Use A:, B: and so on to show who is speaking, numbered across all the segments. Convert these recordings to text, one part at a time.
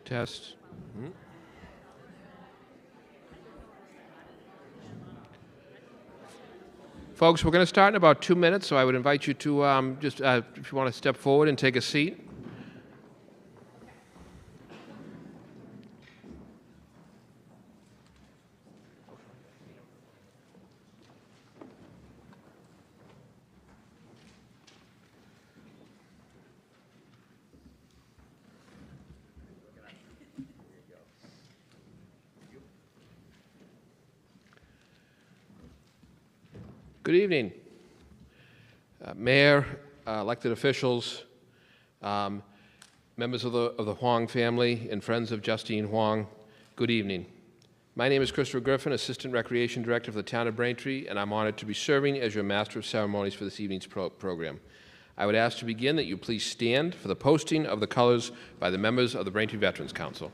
A: Test. Folks, we're going to start in about 2 minutes, so I would invite you to if you want to step forward and take a seat. Good evening, Mayor, elected officials, members of the Huang family, and friends of Justine Huang. Good evening. My name is Christopher Griffin, Assistant Recreation Director of the Town of Braintree, and I'm honored to be serving as your Master of Ceremonies for this evening's program. I would ask to begin that you please stand for the posting of the colors by the members of the Braintree Veterans Council.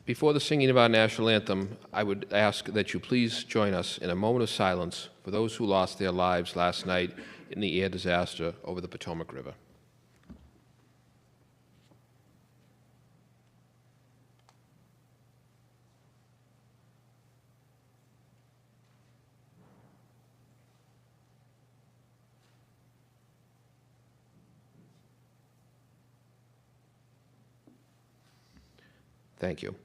A: Before the singing of our national anthem, I would ask that you please join us in a moment of silence for those who lost their lives last night in the air disaster over the Potomac River. Thank you.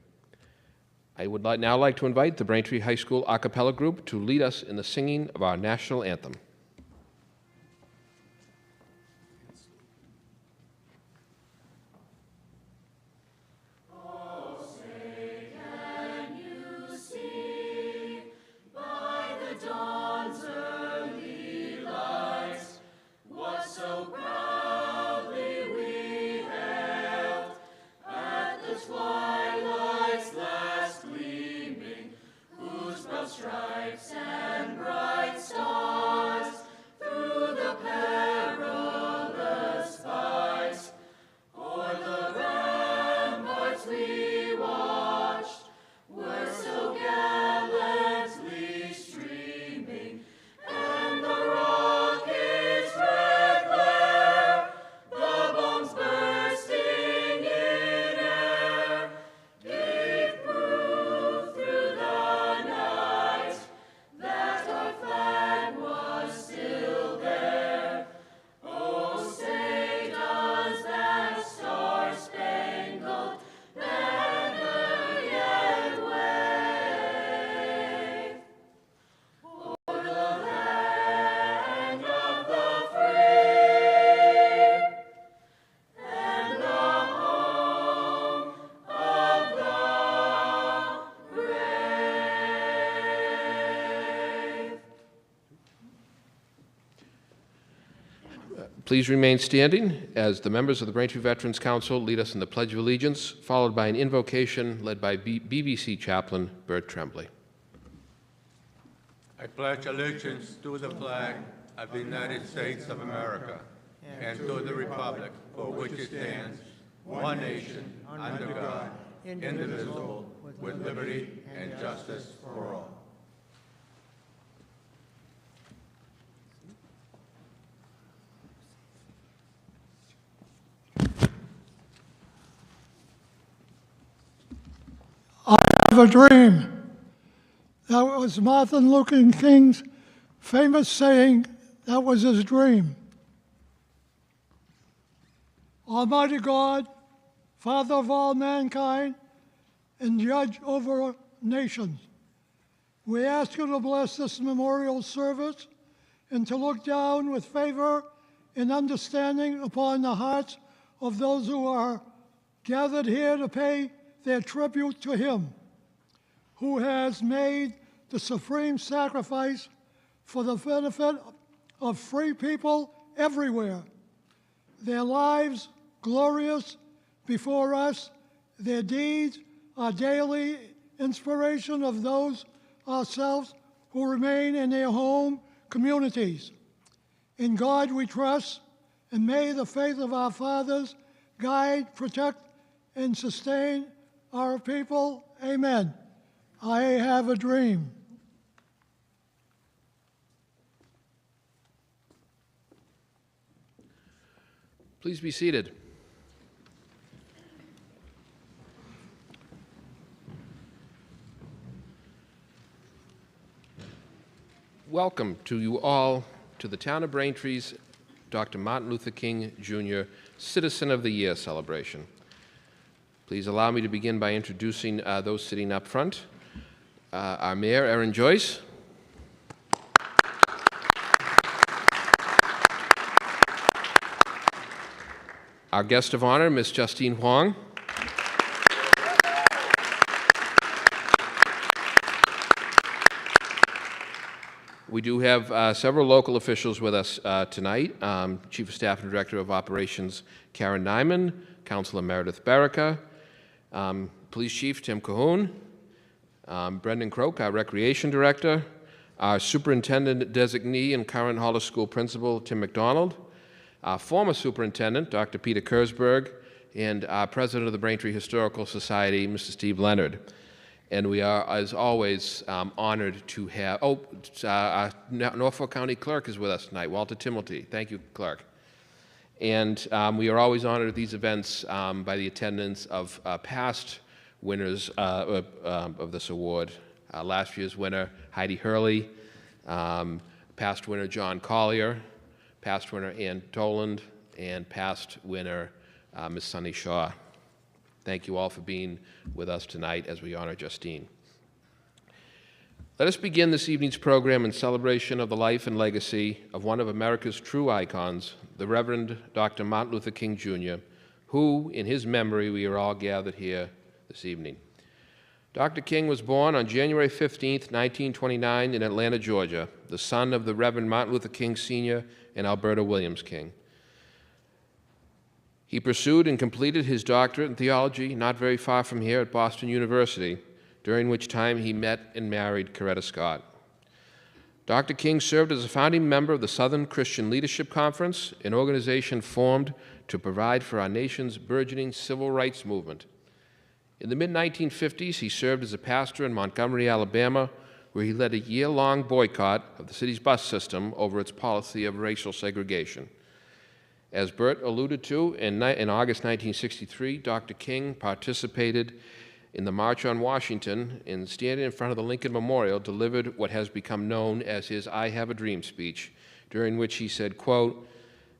A: I would now like to invite the Braintree High School a cappella group to lead us in the singing of our national anthem.
B: Stripes and bright stars through the perilous fights. O'er the ramparts we watched were so gallantly streaming, and the rocket's red glare, the bombs bursting in air, gave proof through the night that our flag was still there. Oh, say does that star-spangled banner yet wave o'er the land of the free and the home of the brave?
A: Please remain standing as the members of the Braintree Veterans Council lead us in the Pledge of Allegiance, followed by an invocation led by BBC Chaplain Bert Tremblay.
C: I pledge allegiance to the flag of the United States of America and to the republic for which it stands, one nation, under God, indivisible, with liberty and justice for all.
D: I have a dream. That was Martin Luther King's famous saying. That was his dream. Almighty God, Father of all mankind, and Judge over nations, we ask you to bless this memorial service and to look down with favor and understanding upon the hearts of those who are gathered here to pay their tribute to him, who has made the supreme sacrifice for the benefit of free people everywhere. Their lives glorious before us, their deeds are daily inspiration of those ourselves who remain in their home communities. In God we trust, and may the faith of our fathers guide, protect, and sustain our people. Amen. I have a dream.
A: Please be seated. Welcome to you all to the Town of Braintree's Dr. Martin Luther King Jr. Citizen of the Year celebration. Please allow me to begin by introducing those sitting up front. Our Mayor, Erin Joyce. Our guest of honor, Ms. Justine Huang. We do have several local officials with us tonight. Chief of Staff and Director of Operations Karen Nyman, Councilor Meredith Baraka, Police Chief Tim Cahoon, Brendan Croak, our Recreation Director, our Superintendent Designee and current Hollis School Principal Tim McDonald, our former Superintendent Dr. Peter Kersberg, and our President of the Braintree Historical Society, Mr. Steve Leonard. And we are, as always, honored to have, our Norfolk County Clerk is with us tonight, Walter Timilty. Thank you, Clerk. And we are always honored at these events by the attendance of past winners of this award. Last year's winner, Heidi Hurley, past winner, John Collier, past winner, Ann Toland, and past winner, Ms. Sunny Shaw. Thank you all for being with us tonight as we honor Justine. Let us begin this evening's program in celebration of the life and legacy of one of America's true icons, the Reverend Dr. Martin Luther King Jr., who, in his memory, we are all gathered here this evening. Dr. King was born on January 15, 1929 in Atlanta, Georgia, the son of the Reverend Martin Luther King Sr. and Alberta Williams King. He pursued and completed his doctorate in theology not very far from here at Boston University, during which time he met and married Coretta Scott. Dr. King served as a founding member of the Southern Christian Leadership Conference, an organization formed to provide for our nation's burgeoning civil rights movement. In the mid-1950s, he served as a pastor in Montgomery, Alabama, where he led a year-long boycott of the city's bus system over its policy of racial segregation. As Bert alluded to, in August 1963, Dr. King participated in the March on Washington and, standing in front of the Lincoln Memorial, delivered what has become known as his I Have a Dream speech, during which he said, quote,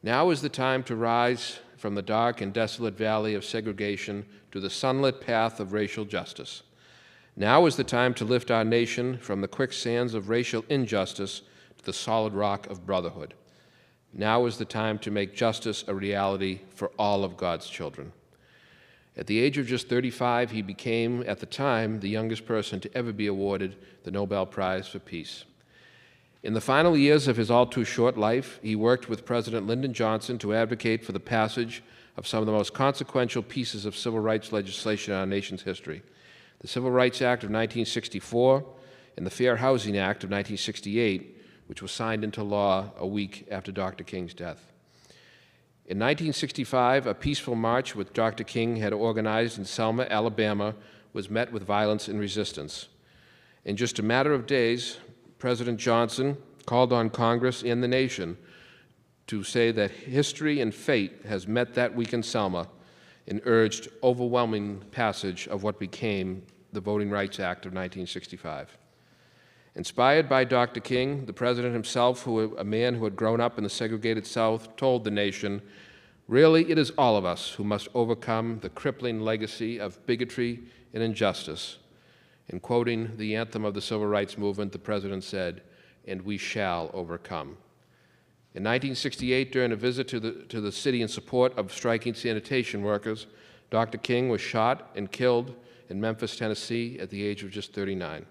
A: "Now is the time to rise from the dark and desolate valley of segregation to the sunlit path of racial justice. Now is the time to lift our nation from the quicksands of racial injustice to the solid rock of brotherhood. Now is the time to make justice a reality for all of God's children." At the age of just 35, he became, at the time, the youngest person to ever be awarded the Nobel Prize for Peace. In the final years of his all-too-short life, he worked with President Lyndon Johnson to advocate for the passage of some of the most consequential pieces of civil rights legislation in our nation's history: the Civil Rights Act of 1964 and the Fair Housing Act of 1968, which was signed into law a week after Dr. King's death. In 1965, a peaceful march which Dr. King had organized in Selma, Alabama, was met with violence and resistance. In just a matter of days, President Johnson called on Congress and the nation to say that history and fate has met that week in Selma, and urged overwhelming passage of what became the Voting Rights Act of 1965. Inspired by Dr. King, the president himself, a man who had grown up in the segregated South, told the nation, Really, it is all of us who must overcome the crippling legacy of bigotry and injustice. In quoting the anthem of the Civil Rights Movement, the President said, "And we shall overcome." In 1968, during a visit to the city in support of striking sanitation workers, Dr. King was shot and killed in Memphis, Tennessee, at the age of just 39.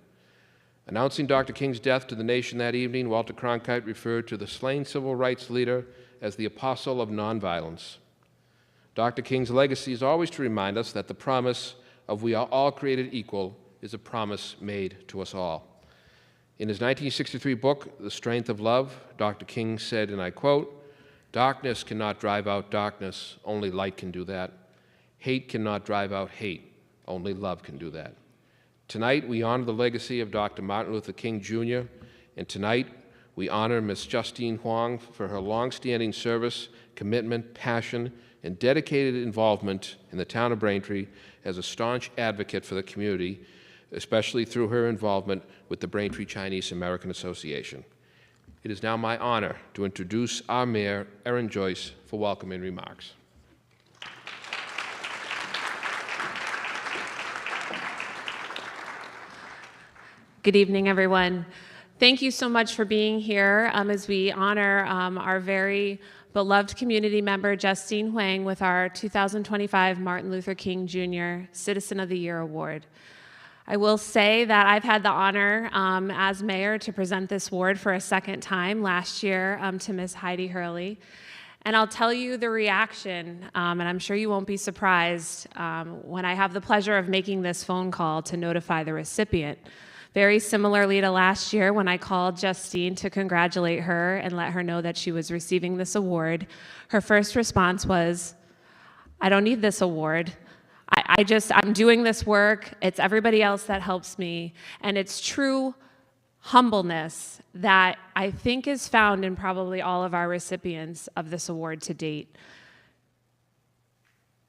A: Announcing Dr. King's death to the nation that evening, Walter Cronkite referred to the slain civil rights leader as the apostle of nonviolence. Dr. King's legacy is always to remind us that the promise of we are all created equal is a promise made to us all. In his 1963 book, The Strength of Love, Dr. King said, and I quote, "Darkness cannot drive out darkness, only light can do that. Hate cannot drive out hate, only love can do that." Tonight, we honor the legacy of Dr. Martin Luther King, Jr., and tonight, we honor Ms. Justine Huang for her longstanding service, commitment, passion, and dedicated involvement in the town of Braintree as a staunch advocate for the community, especially through her involvement with the Braintree Chinese American Association. It is now my honor to introduce our Mayor, Erin Joyce, for welcoming remarks.
E: Good evening, everyone. Thank you so much for being here as we honor our very beloved community member, Justine Huang, with our 2025 Martin Luther King Jr. Citizen of the Year Award. I will say that I've had the honor as mayor to present this award for a second time last year to Ms. Heidi Hurley. And I'll tell you the reaction, and I'm sure you won't be surprised when I have the pleasure of making this phone call to notify the recipient. Very similarly to last year when I called Justine to congratulate her and let her know that she was receiving this award, her first response was, "I don't need this award. I'm doing this work. It's everybody else that helps me." And it's true humbleness that I think is found in probably all of our recipients of this award to date.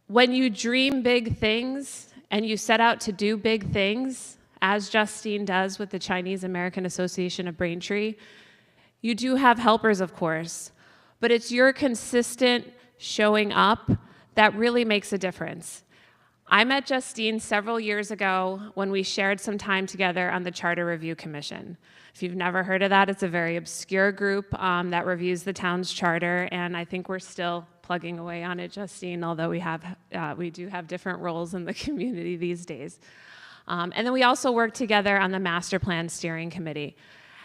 E: When you dream big things and you set out to do big things, as Justine does with the Chinese American Association of Braintree, you do have helpers, of course, but it's your consistent showing up that really makes a difference. I met Justine several years ago when we shared some time together on the Charter Review Commission. If you've never heard of that, it's a very obscure group that reviews the town's charter, and I think we're still plugging away on it, Justine, although we do have different roles in the community these days. And then we also work together on the Master Plan Steering Committee.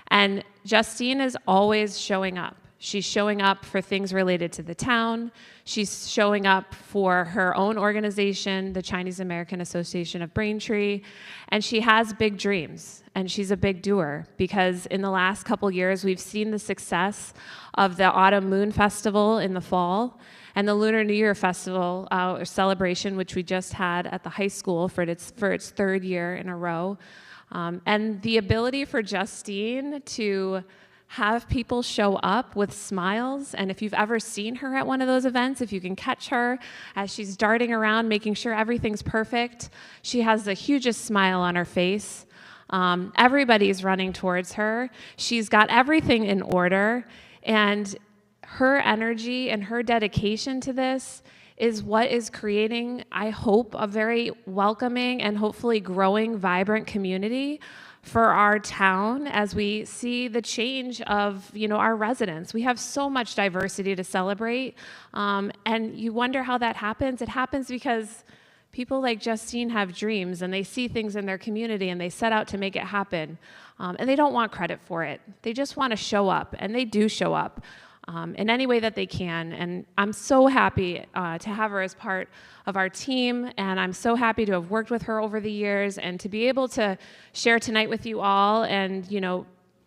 E: And Justine is always showing up. She's showing up for things related to the town. She's showing up for her own organization, the Chinese American Association of Braintree. And she has big dreams, and she's a big doer, because in the last couple years, we've seen the success of the Autumn Moon Festival in the fall, and the Lunar New Year Festival celebration, which we just had at the high school for its third year in a row. And the ability for Justine to have people show up with smiles, and if you've ever seen her at one of those events, if you can catch her as she's darting around making sure everything's perfect, she has the hugest smile on her face. Everybody's running towards her. She's got everything in order, and her energy and her dedication to this is what is creating, I hope, a very welcoming and hopefully growing, vibrant community for our town as we see the change of, our residents. We have so much diversity to celebrate, and you wonder how that happens. It happens because people like Justine have dreams, and they see things in their community, and they set out to make it happen, and they don't want credit for it. They just want to show up, and they do show up in any way that they can. And I'm so happy to have her as part of our team, and I'm so happy to have worked with her over the years and to be able to share tonight with you all and,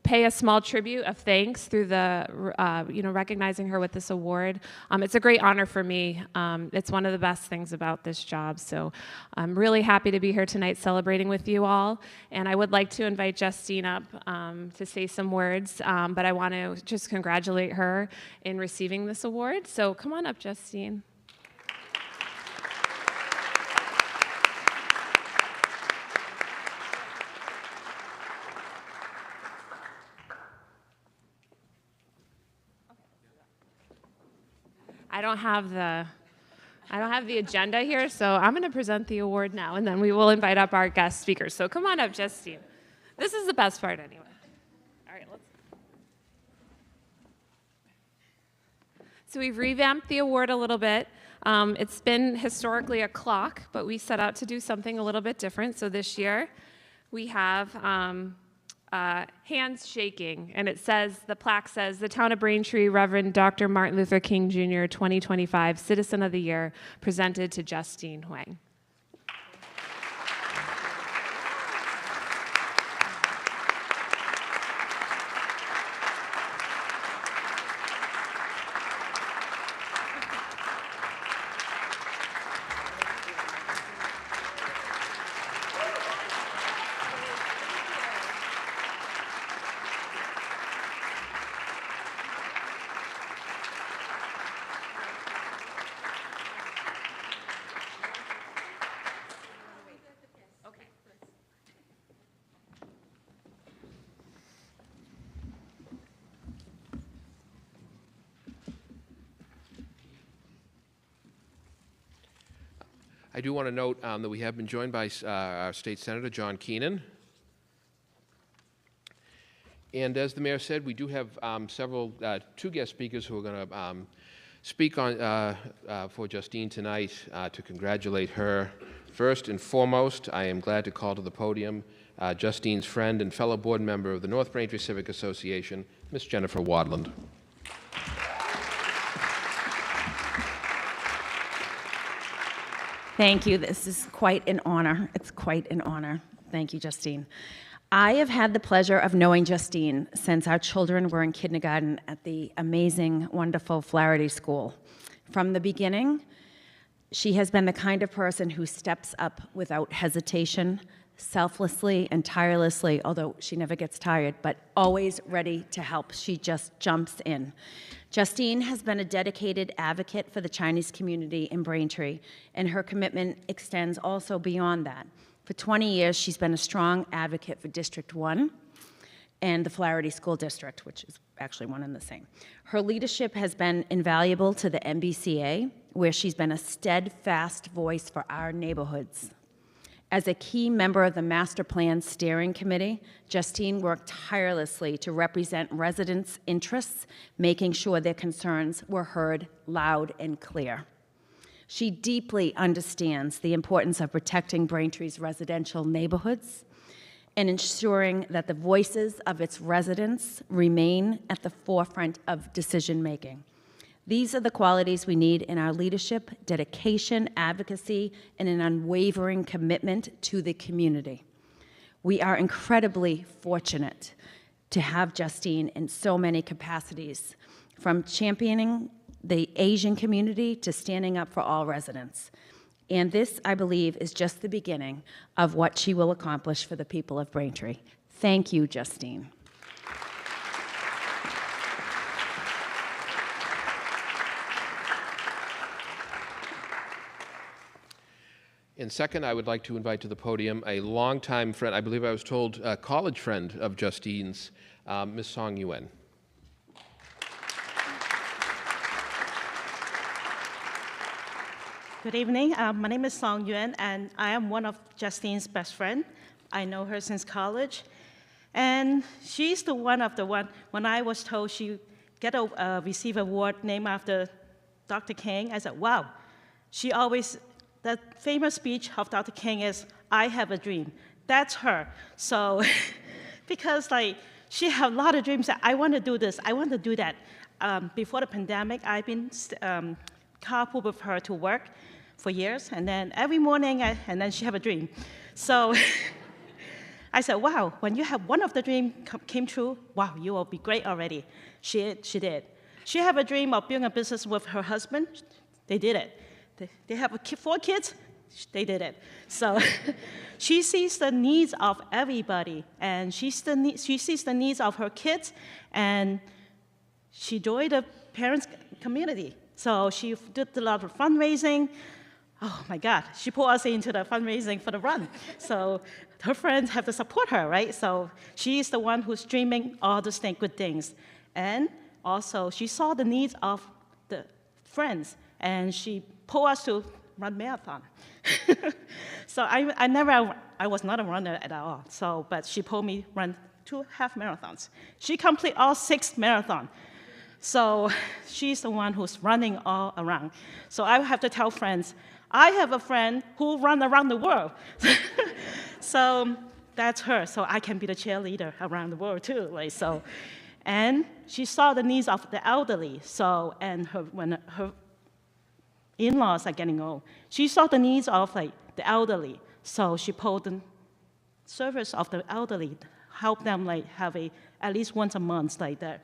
E: pay a small tribute of thanks through the, recognizing her with this award. It's a great honor for me. It's one of the best things about this job. So I'm really happy to be here tonight celebrating with you all. And I would like to invite Justine up to say some words, but I want to just congratulate her in receiving this award. So come on up, Justine. I don't have the agenda here, so I'm going to present the award now, and then we will invite up our guest speakers. So come on up, Justine. This is the best part anyway. All right, So we've revamped the award a little bit. It's been historically a clock, but we set out to do something a little bit different. So this year we have hands shaking, and the plaque says, the Town of Braintree Reverend Dr. Martin Luther King Jr. 2025 Citizen of the Year, presented to Justine Huang.
A: I do want to note that we have been joined by our State Senator, John Keenan. And as the mayor said, we do have two guest speakers who are going to speak on, for Justine tonight to congratulate her. First and foremost, I am glad to call to the podium Justine's friend and fellow board member of the North Braintree Civic Association, Ms. Jennifer Wadland.
F: Thank you. This is quite an honor. It's quite an honor. Thank you, Justine. I have had the pleasure of knowing Justine since our children were in kindergarten at the amazing, wonderful Flaherty School. From the beginning, she has been the kind of person who steps up without hesitation, selflessly and tirelessly, although she never gets tired, but always ready to help. She just jumps in. Justine has been a dedicated advocate for the Chinese community in Braintree, and her commitment extends also beyond that. For 20 years, she's been a strong advocate for District 1 and the Flaherty School District, which is actually one and the same. Her leadership has been invaluable to the MBCA, where she's been a steadfast voice for our neighborhoods. As a key member of the Master Plan Steering Committee, Justine worked tirelessly to represent residents' interests, making sure their concerns were heard loud and clear. She deeply understands the importance of protecting Braintree's residential neighborhoods and ensuring that the voices of its residents remain at the forefront of decision-making. These are the qualities we need in our leadership: dedication, advocacy, and an unwavering commitment to the community. We are incredibly fortunate to have Justine in so many capacities, from championing the Asian community to standing up for all residents. And this, I believe, is just the beginning of what she will accomplish for the people of Braintree. Thank you, Justine.
A: And second, I would like to invite to the podium a longtime friend, I believe I was told a college friend of Justine's, Ms. Song Yuen.
G: Good evening. My name is Song Yuen, and I am one of Justine's best friends. I know her since college. And she's one when I was told she receive an award named after Dr. King, I said, wow. She always, the famous speech of Dr. King is, I have a dream. That's her. So, because she had a lot of dreams that I want to do this, I want to do that. Before the pandemic, I've been carpool with her to work for years, and then every morning, and then she have a dream. So I said, wow, when you have one of the dreams came true, wow, you will be great already. She did. She have a dream of building a business with her husband. They did it. They have 4 kids. They did it. So she sees the needs of everybody, and she sees the needs of her kids, and she joined the parents' community. So she did a lot of fundraising. Oh my God, she pulled us into the fundraising for the run. So her friends have to support her, right? So she's the one who's dreaming all those good things. And also, she saw the needs of the friends, and she pulled us to run marathon. So I was not a runner at all. So, but she pulled me run 2 half marathons. She completed all 6 marathons. So she's the one who's running all around. So I have to tell friends, I have a friend who runs around the world. So that's her. So I can be the cheerleader around the world too. Like, so, and she saw the needs of the elderly. So, and when her in-laws are getting old, she saw the needs of like the elderly. So she pulled the service of the elderly, help them like have at least once a month like the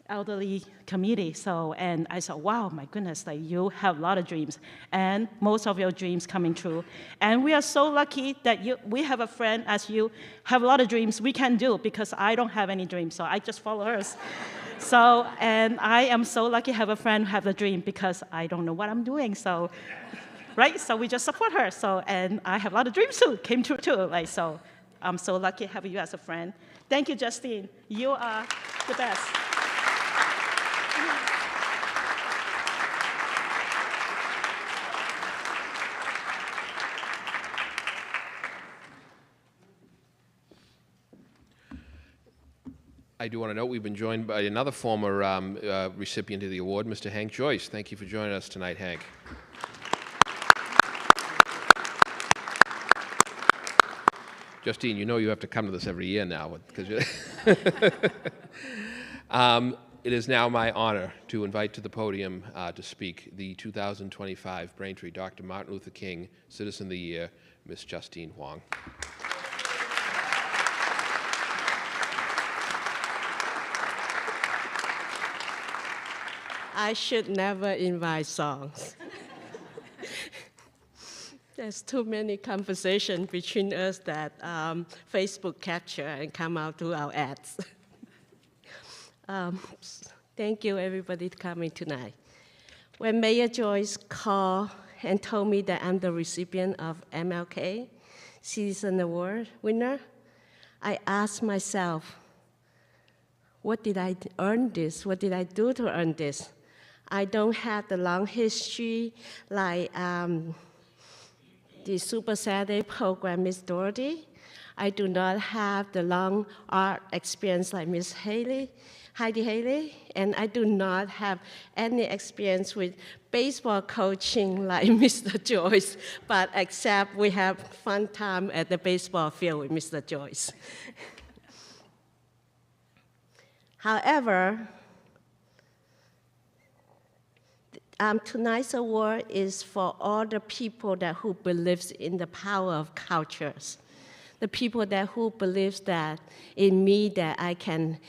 G: elderly committee. So, and I said, wow, my goodness, like you have a lot of dreams, and most of your dreams coming true. And we are so lucky that we have a friend as you have a lot of dreams we can do, because I don't have any dreams, so I just follow hers. So, and I am so lucky to have a friend who have a dream, because I don't know what I'm doing, so, right? So we just support her. So, and I have a lot of dreams too, came true too. Like, so I'm so lucky to have you as a friend. Thank you, Justine. You are the best.
A: I do want to note we've been joined by another former recipient of the award, Mr. Hank Joyce. Thank you for joining us tonight, Hank. Justine, you know you have to come to this every year now. Because it is now my honor to invite to the podium to speak the 2025 Braintree Dr. Martin Luther King Citizen of the Year, Ms. Justine Huang.
H: I should never invite songs. There's too many conversations between us that Facebook capture and come out to our ads. Thank you, everybody, for coming tonight. When Mayor Joyce called and told me that I'm the recipient of MLK Citizen Award winner, I asked myself, what did I earn this? What did I do to earn this? I don't have the long history like the Super Saturday program, Miss Dorothy. I do not have the long art experience like Miss Heidi Haley, and I do not have any experience with baseball coaching like Mr. Joyce, but except we have fun time at the baseball field with Mr. Joyce. However, tonight's award is for all the people who believes in the power of cultures, the people who believes that in me that I can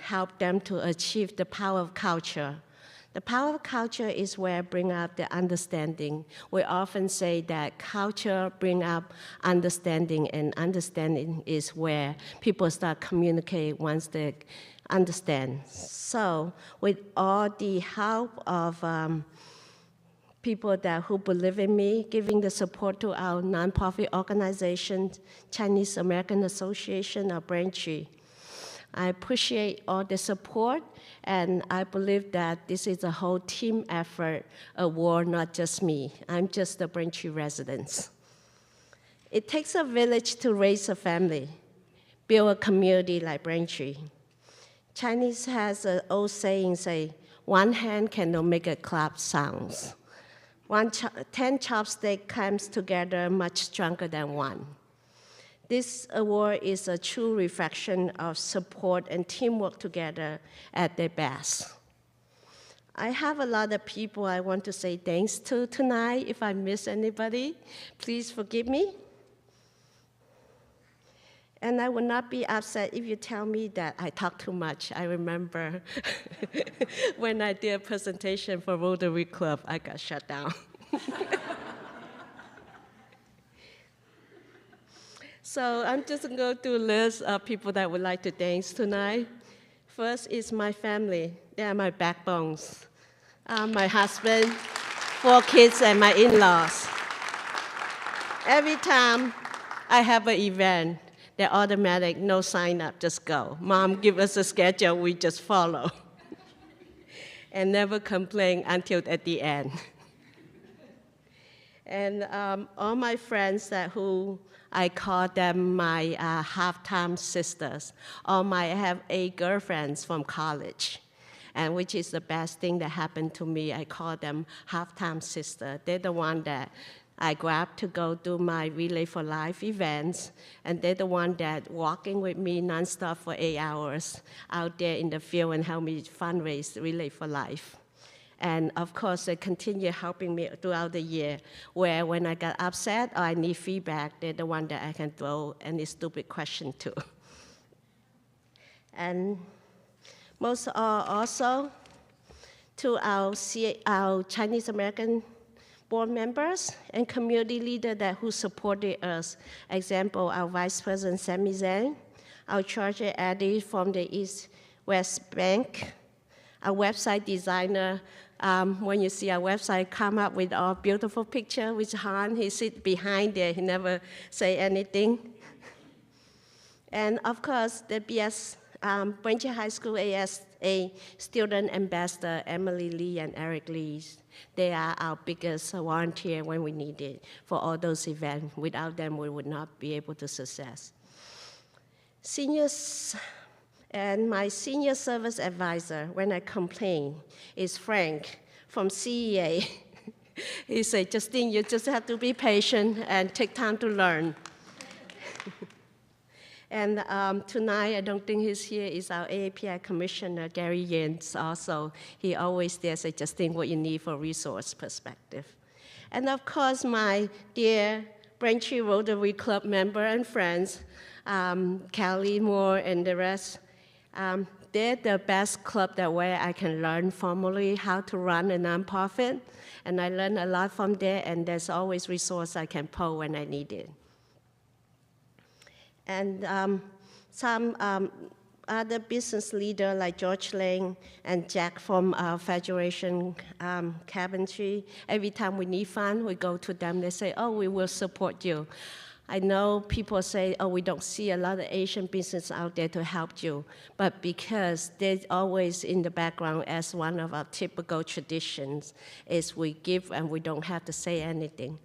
H: help them to achieve the power of culture. The power of culture is where I bring up the understanding. We often say that culture bring up understanding, and understanding is where people start communicate once they understand. So with all the help of people who believe in me, giving the support to our nonprofit organization, Chinese American Association of Braintree, I appreciate all the support, and I believe that this is a whole team effort award, not just me. I'm just a Braintree resident. It takes a village to raise a family, build a community like Braintree. Chinese has an old saying, one hand cannot make a clap sounds. 10 chopsticks comes together much stronger than one. This award is a true reflection of support and teamwork together at their best. I have a lot of people I want to say thanks to tonight. If I miss anybody, please forgive me. And I will not be upset if you tell me that I talk too much. I remember when I did a presentation for Rotary Club, I got shut down. So I'm just going to go through a list of people that I would like to thank tonight. First is my family. They are my backbones. My husband, 4 kids, and my in-laws. Every time I have an event, they're automatic, no sign up, just go. Mom, give us a schedule, we just follow. and never complain until at the end. And all my friends who I call them my half-time sisters, or I have 8 girlfriends from college, and which is the best thing that happened to me. I call them half-time sister. They're the one that I grab to go do my Relay for Life events, and they're the one that walking with me nonstop for 8 hours out there in the field and help me fundraise Relay for Life. And of course, they continue helping me throughout the year, where when I got upset or I need feedback, they're the one that I can throw any stupid question to. And most also to our Chinese American board members and community leaders who supported us. Example, our Vice President Sammy Zhang, our Treasurer Eddie from the East West Bank, our website designer. When you see our website come up with our beautiful picture with Han, he sits behind there, he never say anything. And of course, the BS Braintree High School ASA student ambassador, Emily Lee and Eric Lee. They are our biggest volunteer when we need it for all those events. Without them, we would not be able to success. Seniors. And my senior service advisor, when I complain, is Frank from CEA. He said, Justine, you just have to be patient and take time to learn. And tonight, I don't think he's here, is our AAPI Commissioner, Gary Yens also. He always there say, Justine, what you need for resource perspective. And of course, my dear Braintree Rotary Club member and friends, Callie Moore and the rest, they're the best club where I can learn formally how to run a nonprofit, and I learn a lot from there, and there's always resource I can pull when I need it. And some other business leaders like George Lang and Jack from Federation Cabinetry, every time we need funds, we go to them, they say, oh, we will support you. I know people say, oh, we don't see a lot of Asian business out there to help you, but because they're always in the background as one of our typical traditions is we give and we don't have to say anything.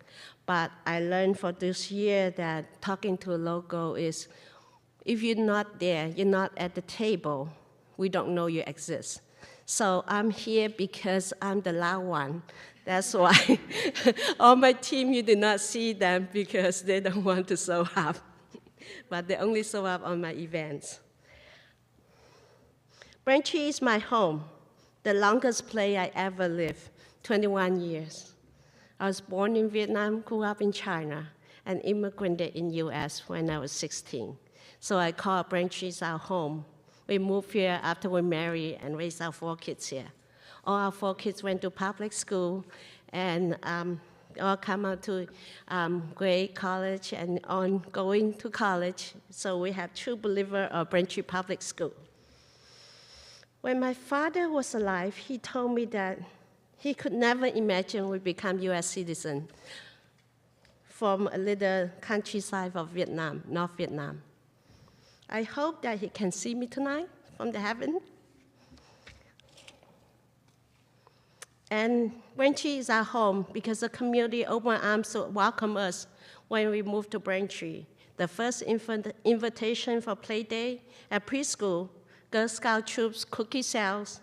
H: But I learned for this year that talking to a local is, if you're not there, you're not at the table, we don't know you exist. So I'm here because I'm the loud one. That's why on my team, you did not see them because they don't want to show up. But they only show up on my events. Braintree is my home, the longest place I ever lived, 21 years. I was born in Vietnam, grew up in China, and immigrated in US when I was 16. So I call Braintree our home. We moved here after we married and raised our 4 kids here. All our 4 kids went to public school and all come out to grade college and on going to college. So we have true believer of Braintree Public School. When my father was alive, he told me that he could never imagine we become US citizen from a little countryside of Vietnam, North Vietnam. I hope that he can see me tonight from the heaven. And Braintree is our home because the community open arms to welcome us when we moved to Braintree. The first invitation for play day at preschool, Girl Scout troops, cookie sales,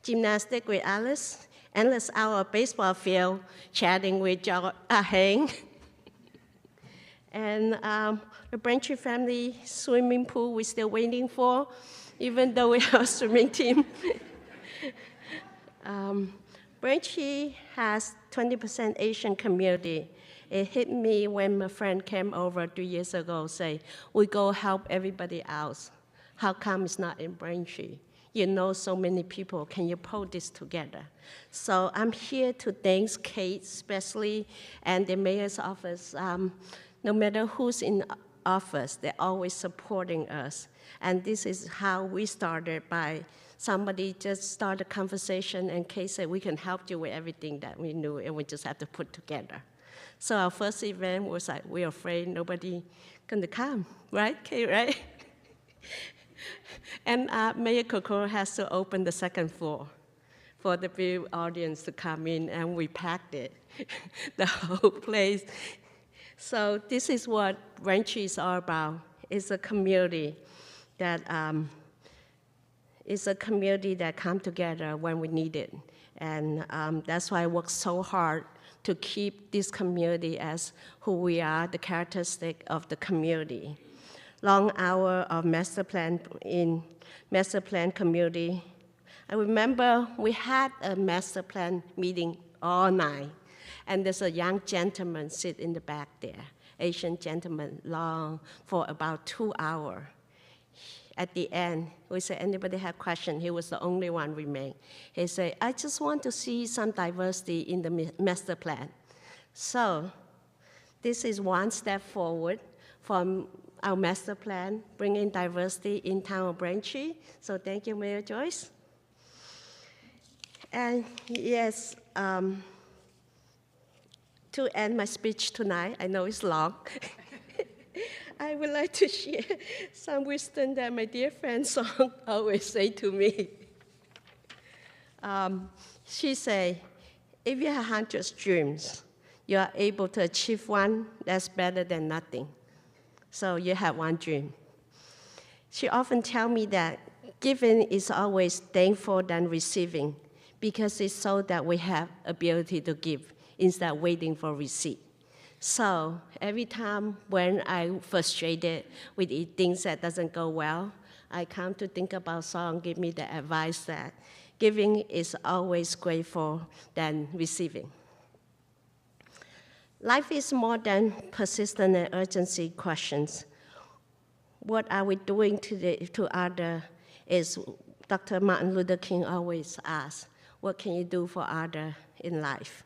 H: gymnastics with Alice, endless hour baseball field, chatting with Heng. And the Braintree family swimming pool we're still waiting for, even though we have a swimming team. Braintree has 20% Asian community. It hit me when my friend came over 2 years ago, say, we go help everybody else. How come it's not in Braintree? You know so many people, can you pull this together? So I'm here to thank Kate especially and the mayor's office. No matter who's in office, they're always supporting us. And this is how we started by somebody just started a conversation and Kate said, we can help you with everything that we knew and we just have to put together. So our first event was like, we're afraid nobody gonna come, right, Kate, right? And Mayor Kokoro has to open the second floor for the view audience to come in, and we packed it, the whole place. So this is what Braintree is all about. It's a community that come together when we need it. And that's why I work so hard to keep this community as who we are, the characteristic of the community. Long hour of master plan community. I remember we had a master plan meeting all night, and there's a young gentleman sit in the back there, Asian gentleman, long for about 2 hours. At the end, we said, anybody have questions? He was the only one remain. He said, I just want to see some diversity in the master plan. So this is one step forward from our master plan, bringing diversity in town of Braintree. So thank you, Mayor Joyce. And yes, to end my speech tonight, I know it's long, I would like to share some wisdom that my dear friend Song always say to me. She say, if you have 100 dreams, you are able to achieve one that's better than nothing. So you have one dream. She often tell me that giving is always thankful than receiving, because it's so that we have ability to give instead of waiting for receipt. So every time when I'm frustrated with things that doesn't go well, I come to think about Song, give me the advice that giving is always grateful than receiving. Life is more than persistent and urgency questions. What are we doing to others is Dr. Martin Luther King always asks, what can you do for others in life?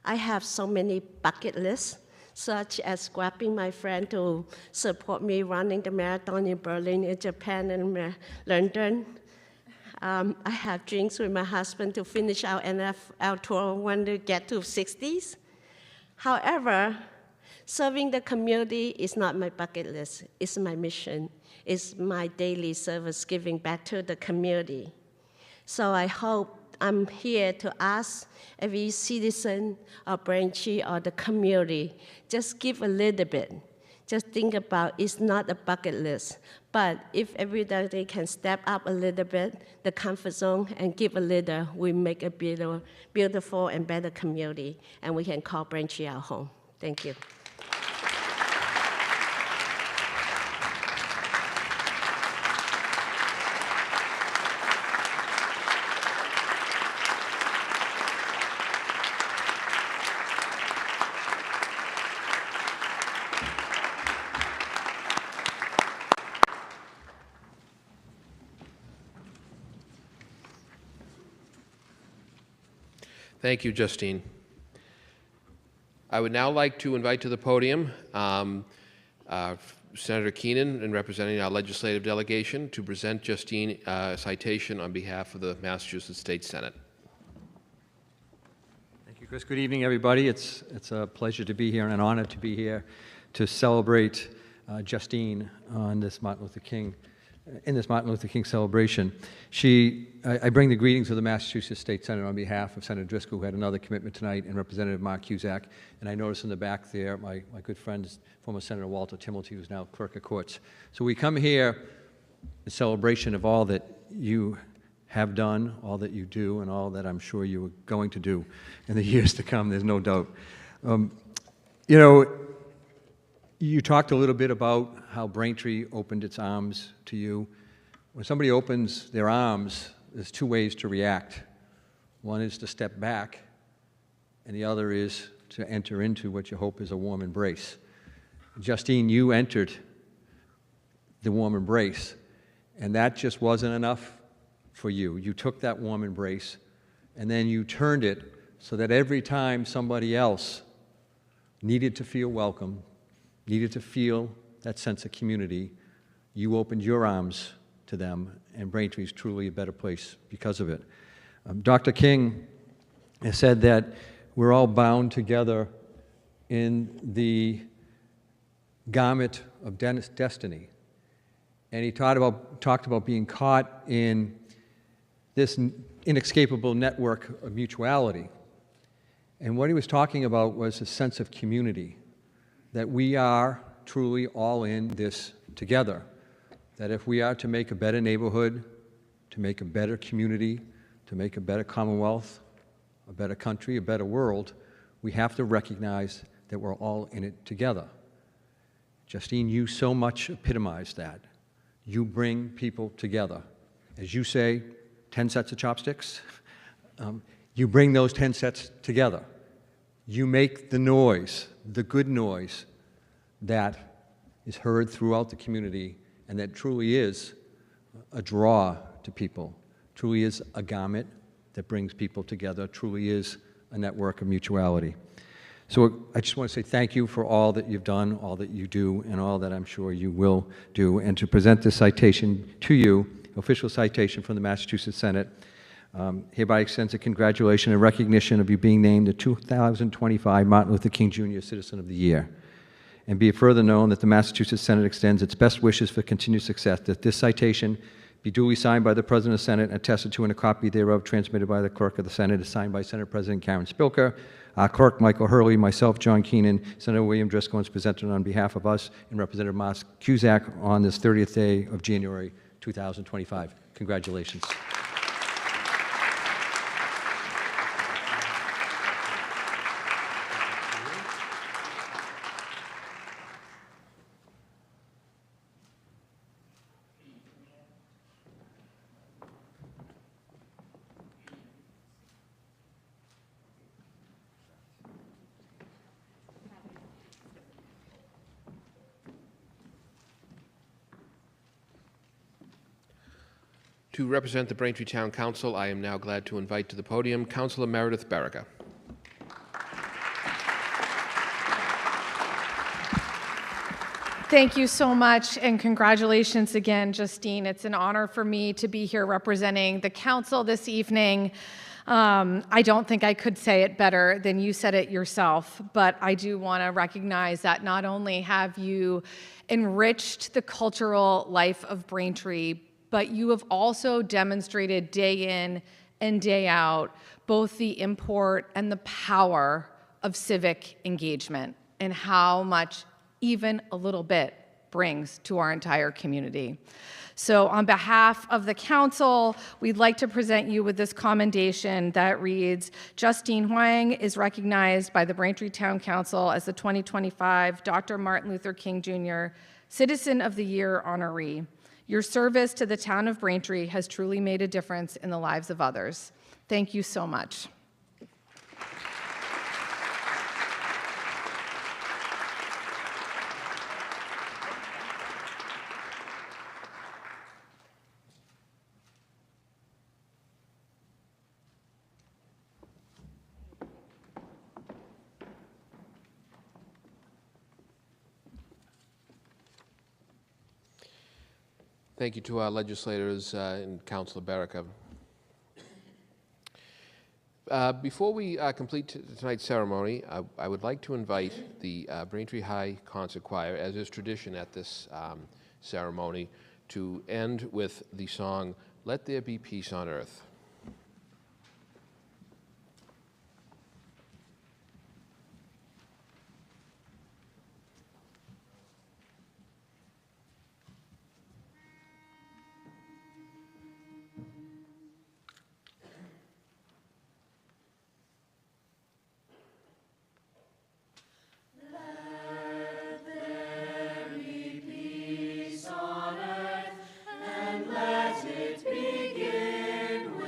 H: I have so many bucket lists, such as grabbing my friend to support me running the marathon in Berlin, in Japan, and London. I have drinks with my husband to finish our NFL tour when we get to 60s. However, serving the community is not my bucket list. It's my mission. It's my daily service, giving back to the community. So I hope I'm here to ask every citizen of Braintree or the community, just give a little bit. Just think about it's not a bucket list, but if everybody can step up a little bit, the comfort zone, and give a little, we make a beautiful and better community, and we can call Braintree our home. Thank you.
A: Thank you, Justine. I would now like to invite to the podium Senator Keenan, in representing our legislative delegation, to present Justine a citation on behalf of the Massachusetts State Senate.
I: Thank you, Chris. Good evening, everybody. It's a pleasure to be here and an honor to be here to celebrate Justine on this in this Martin Luther King celebration. I bring the greetings of the Massachusetts State Senate on behalf of Senator Driscoll, who had another commitment tonight, and Representative Mark Cusack. And I notice in the back there, my good friend, former Senator Walter Timilty, who's now clerk of courts. So we come here in celebration of all that you have done, all that you do, and all that I'm sure you are going to do in the years to come, there's no doubt. You know, you talked a little bit about how Braintree opened its arms to you. When somebody opens their arms, there's two ways to react. One is to step back, and the other is to enter into what you hope is a warm embrace. Justine, you entered the warm embrace, and that just wasn't enough for you. You took that warm embrace, and then you turned it so that every time somebody else needed to feel welcome, needed to feel that sense of community, you opened your arms to them, and Braintree is truly a better place because of it. Dr. King has said that we're all bound together in the garment of destiny. And he talked about being caught in this inescapable network of mutuality. And what he was talking about was a sense of community, that we are truly all in this together, that if we are to make a better neighborhood, to make a better community, to make a better Commonwealth, a better country, a better world, we have to recognize that we're all in it together. Justine, you so much epitomize that. You bring people together. As you say, 10 sets of chopsticks. You bring those 10 sets together. You make the noise, the good noise, that is heard throughout the community and that truly is a draw to people, truly is a garment that brings people together, truly is a network of mutuality. So I just want to say thank you for all that you've done, all that you do, and all that I'm sure you will do. And to present this citation to you, official citation from the Massachusetts Senate, hereby extends a congratulation and recognition of you being named the 2025 Martin Luther King Jr. Citizen of the Year. And be it further known that the Massachusetts Senate extends its best wishes for continued success, that this citation be duly signed by the President of the Senate, attested to, and a copy thereof transmitted by the Clerk of the Senate, is signed by Senate President Karen Spilker, our Clerk Michael Hurley, myself, John Keenan, Senator William Driscoll, is presented on behalf of us and Representative Mars Cusack on this 30th day of January 2025. Congratulations.
A: To represent the Braintree Town Council, I am now glad to invite to the podium Councilor Meredith Barrica.
J: Thank you so much, and congratulations again, Justine. It's an honor for me to be here representing the council this evening. I don't think I could say it better than you said it yourself, but I do want to recognize that not only have you enriched the cultural life of Braintree, but you have also demonstrated day in and day out both the import and the power of civic engagement and how much even a little bit brings to our entire community. So on behalf of the council, we'd like to present you with this commendation that reads, Justine Huang is recognized by the Braintree Town Council as the 2025 Dr. Martin Luther King Jr. Citizen of the Year honoree. Your service to the town of Braintree has truly made a difference in the lives of others. Thank you so much.
A: Thank you to our legislators and Councilor Barrica. Before we complete tonight's ceremony, I would like to invite the Braintree High Concert Choir, as is tradition at this ceremony, to end with the song, Let There Be Peace on Earth.
B: Let it begin with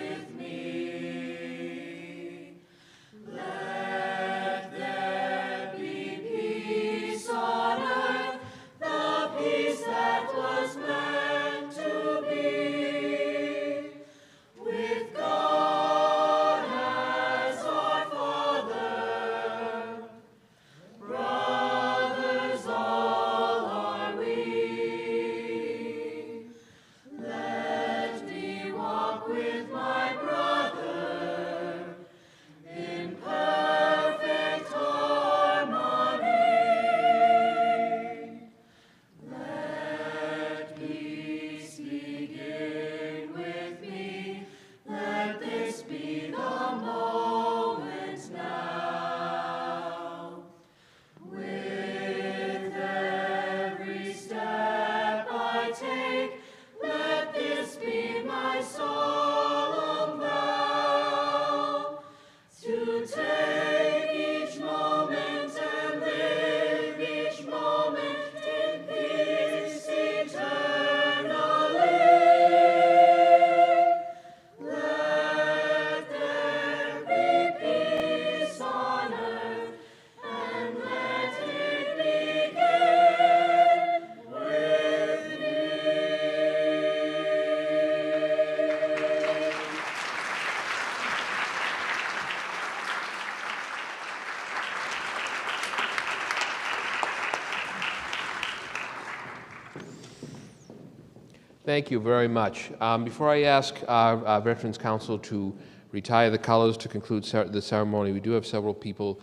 A: Thank you very much. Before I ask our Veterans Council to retire the colors to conclude the ceremony, we do have several people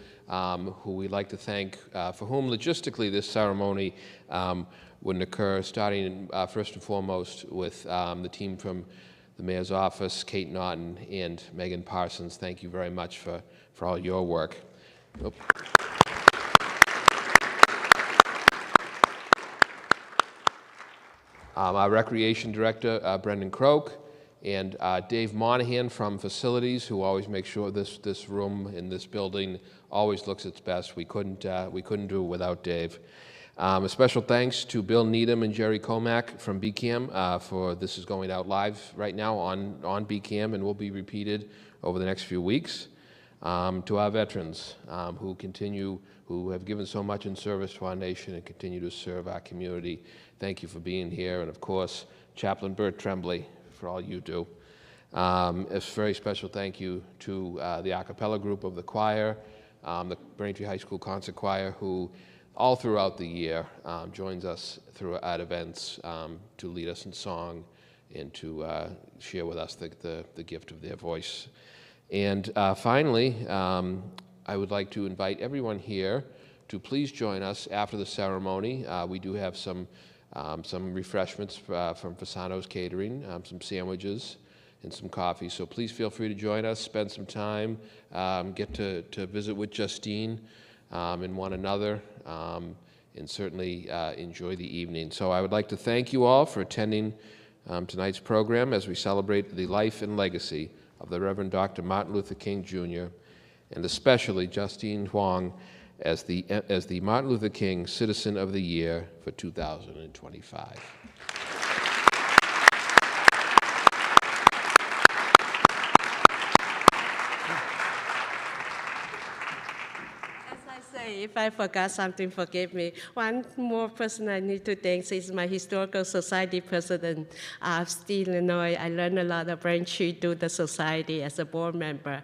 A: who we'd like to thank, for whom logistically this ceremony wouldn't occur, starting first and foremost with the team from the Mayor's Office, Kate Naughton and Megan Parsons. Thank you very much for all your work. Our Recreation Director, Brendan Croak, and Dave Monahan from Facilities, who always makes sure this room in this building always looks its best. We couldn't do it without Dave. A special thanks to Bill Needham and Jerry Comack from BCAM for this is going out live right now on BCAM and will be repeated over the next few weeks. To our veterans who have given so much in service to our nation and continue to serve our community. Thank you for being here. And of course, Chaplain Bert Tremblay for all you do. A very special thank you to the a cappella group of the choir, the Braintree High School Concert Choir, who all throughout the year joins us at events to lead us in song and to share with us the gift of their voice. And finally, I would like to invite everyone here to please join us after the ceremony. We do have some refreshments from Fasano's Catering, some sandwiches and some coffee. So please feel free to join us, spend some time, get to visit with Justine and one another, and certainly enjoy the evening. So I would like to thank you all for attending tonight's program as we celebrate the life and legacy of the Reverend Dr. Martin Luther King, Jr., and especially Justine Huang as the Martin Luther King Citizen of the Year for 2025.
H: If I forgot something, forgive me. One more person I need to thank is my Historical Society president, Steve Lenoy. I learned a lot of Braintree through the society as a board member.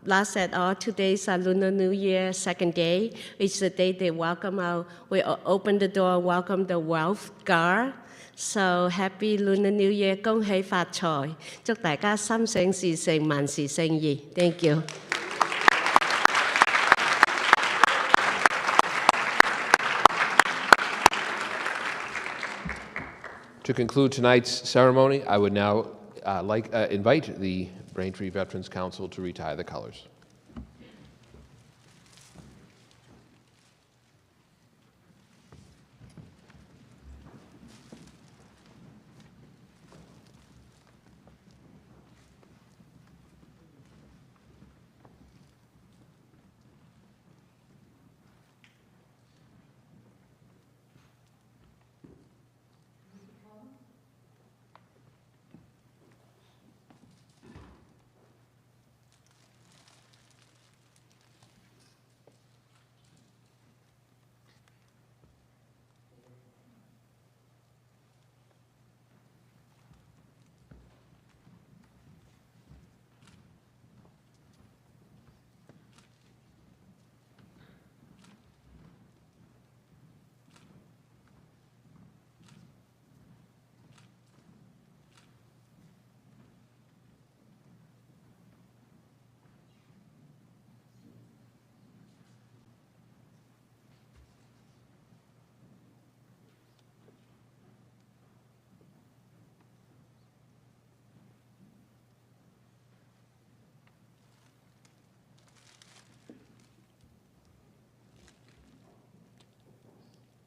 H: Last at all, today's Lunar New Year, second day, which is the day they welcome out. We open the door, welcome the Wealth Guard. So happy Lunar New Year, 恭喜發財，祝大家心想事成，萬事勝意。Thank you.
A: To conclude tonight's ceremony, I would now invite the Braintree Veterans Council to retire the colors.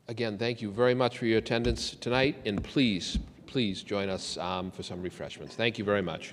A: Again, thank you very much for your attendance tonight, and please join us for some refreshments. Thank you very much.